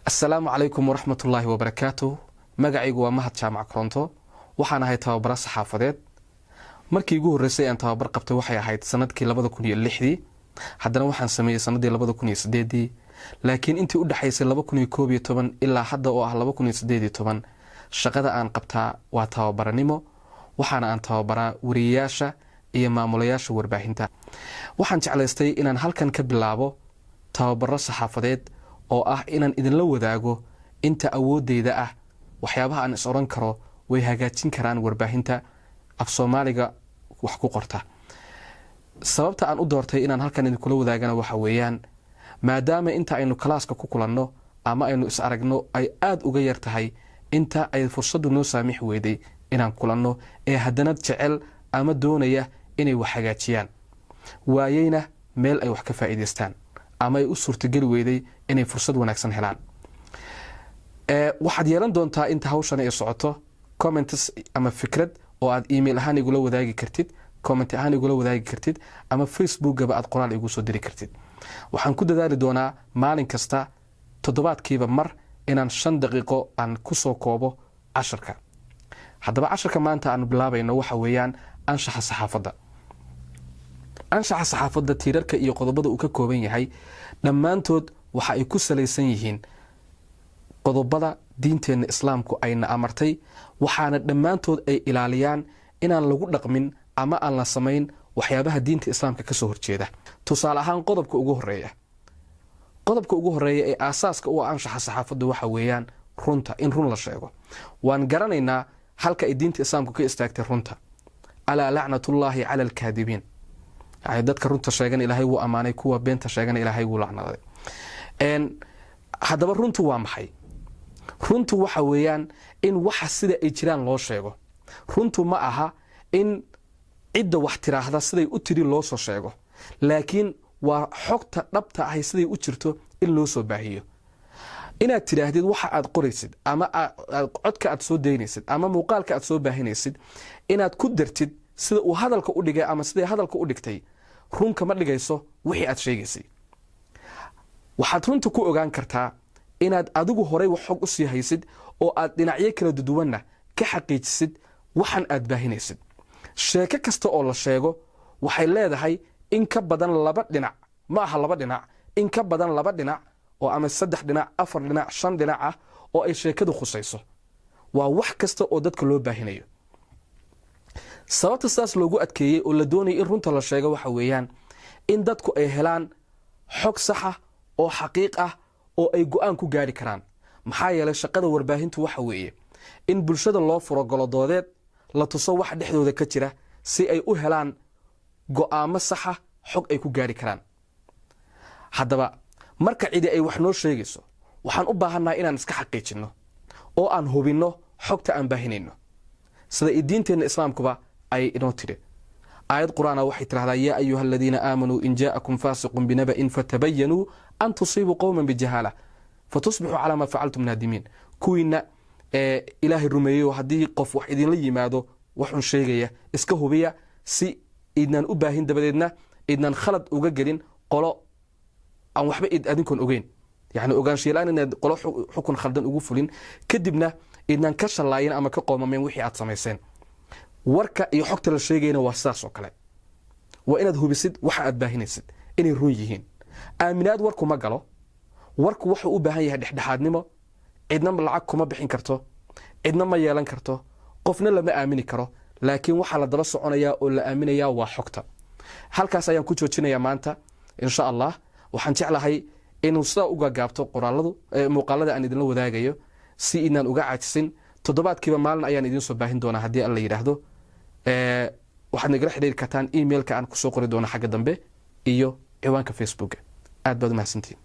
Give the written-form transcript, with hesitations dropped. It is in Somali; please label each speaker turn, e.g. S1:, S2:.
S1: السلام عليكم ورحمة الله وبركاته. magacaygu waa Mahad Jaamac Koronto waxaan ahay tababara saxaafadeed. markii ugu horeysay aan tababar qabtay waxay ahayd sanadkii 2006 haddana waxaan sameeyay sanadii 2008 laakiin intii u dhaxaysay 2011 ilaa hadda oo ah 2018 shaqada aan qabtaa waa tababaranimo waxaana aan tababaraa wariyaasha iyo maamulayaasha warbaahinta. waxaan jeclaystay inaan halkan ka bilaabo tababaro saxaafadeed oo ah inaan idin la wadaago inta awoodeyda ah waxyaabaha aan is oran karo way hagaajin karaan warbaahinta af Soomaaliga wax ku qorta. sababta aan u doortay inaan halkan idin kula wadaagana waxa weeyaan maadaama inta aynu kalaaska ku kulanno ama aynu is aragno ay aad uga yar tahay inta ay fursadu noo saamix weyday inaan kulanno ee haddana jecel ama doonaya inay wax hagaajiyaan waayayna meel ay wax ka faa'iideystaan ama ay u suurtageli weyday inay fursad wanaagsan helaan. waxaad yeelan doontaa inta hawshan ay socoto comments ama fikrad oo aad email ahaan igula wadaagi kartid, comment ahaan igula wadaagi kartid ama Facebook-gaba aad qoraal igu soo diri kartid. waxaan ku dadaali doonaa maalin kasta toddobaadkiiba mar inaan 5 daqiiqo aan ku soo koobo casharka. haddaba casharka maanta aan bilaabayno waxa weeyaan anshaxa saxaafadda. anshaxa saxaafadda tiirarka iyo qodobada uu ka kooban yahay dhammaantood waxa ay ku salaysan yihiin qodobada diinteena islaamku ayna amartay waxaana dhammaantood ay ilaaliyaan inaan lagu dhaqmin ama aan la samayn waxyaabaha diinta islaamka ka soo horjeeda. tusaale ahaan qodobka ugu horeeya ee aasaaska u anshaxa saxaafadda waxa weeyaan runta, in run la sheego. waan garanaynaa halka ay diinta islaamku ka istaagtay runta. alaa lacnatullaahi cala alkaadibiin, yani dadka runta sheegan ilaahay wuu ammaanay, kuwa beenta sheegan ilaahay wuu lacnaday. haddaba runtu waa maxay? runtu waxa weeyaan in waxa sida ay jiraan loo sheego. runtu ma aha in cidda wax tiraahda siday u tiri loo soo sheego, laakiin waa xogta dhabta ah siday u jirto in loo soo baahiyo. inaad tiraahdid waxa aad qoraysid ama codka aad soo deynaysid ama muuqaalka aad soo baahinaysid inaad ku dartid sida uu hadalka u dhigay ama siday hadalka u dhigtay, runka ma dhigayso wixii aad sheegaysay. waxaad runta ku ogaan kartaa inaad adigu horey wax xog u sii haysid oo aad dhinacyo kala duwanna ka xaqiijisid waxan aad baahinaysid. sheeko kasta oo la sheego waxay leedahay in ka badan 2 dhinac, ma aha 2 dhinac, in ka badan 2 dhinac oo ama 3 dhinac, 4 dhinac, 5 dhinac ah oo ay sheekadu khusayso. waa wax kasta oo dadka loo baahinayo. sababta saas loogu adkeeyay oo la doonay in runta la sheego waxa weeyaan in dadku ay helaan xog sax ah oo xaqiiq ah oo ay go'aan ku gaari karaan. maxaa yeelay shaqada warbaahintu waxa weeye in bulshada loo furo golodoodeed la tuso wax dhexdooda ka jira si ay u helaan go'aamo sax ah, xog ay ku gaari karaan. haddaba marka cidi ay wax noo sheegayso waxaan u baahannahay inaan iska xaqiijinno oo aan hubinno xogta aan baahinayno sida diinteena islaamkuba ay inoo tiri. aayad quraana waxay tiraahdaa yaa ayuha aladiina aamanuu in jaa'akum faasiqun binaba'in fatabayanuu an tusiibuu qowman bijahaala fatusbixuu calaa maa facaltum naadimiin. kuwiina ilaahay rumeeyo haddii qof wax idinla yimaado waxun sheegaya iska hubiya si idnaan u baahin dabadeedna idnaan khalad uga gelin qolo aan waxba adinkoon ogeyn, yani ogaanshiyalaan inaad qolo xukun khaldan ugu fulin kadibna idnaan ka shallaayin ama ka qoomameen wixii aad samayseen. warka iyo xogta la sheegayna waa sidaas oo kale. waa inaad hubisid waxa aad baahinaysid inay run yihiin. aaminaad warku ma galo. warku wuxuu u baahan yahay dhexdhexaadnimo. cidna lacag kuma bixin karto, cidna ma yeelan karto, qofna lama aamini karo, laakiin waxa la daba soconayaa oo la aaminayaa waa xogta. halkaas ayaan ku joojinayaa maanta insha Allah. waxaan jeclahay inuu sida uga gaabto muuqaalada aan idinla wadaagayo si inaan uga caajisin. toddobaadkiiba maalin ayaan idin soo baahin doonaa haddii alla yiraahdo. waxaad nagala xiriiri kartaan emailka aan ku soo qori doono xagga dambe iyo ciwaanka Facebook. aad baad u mahadsantihiin.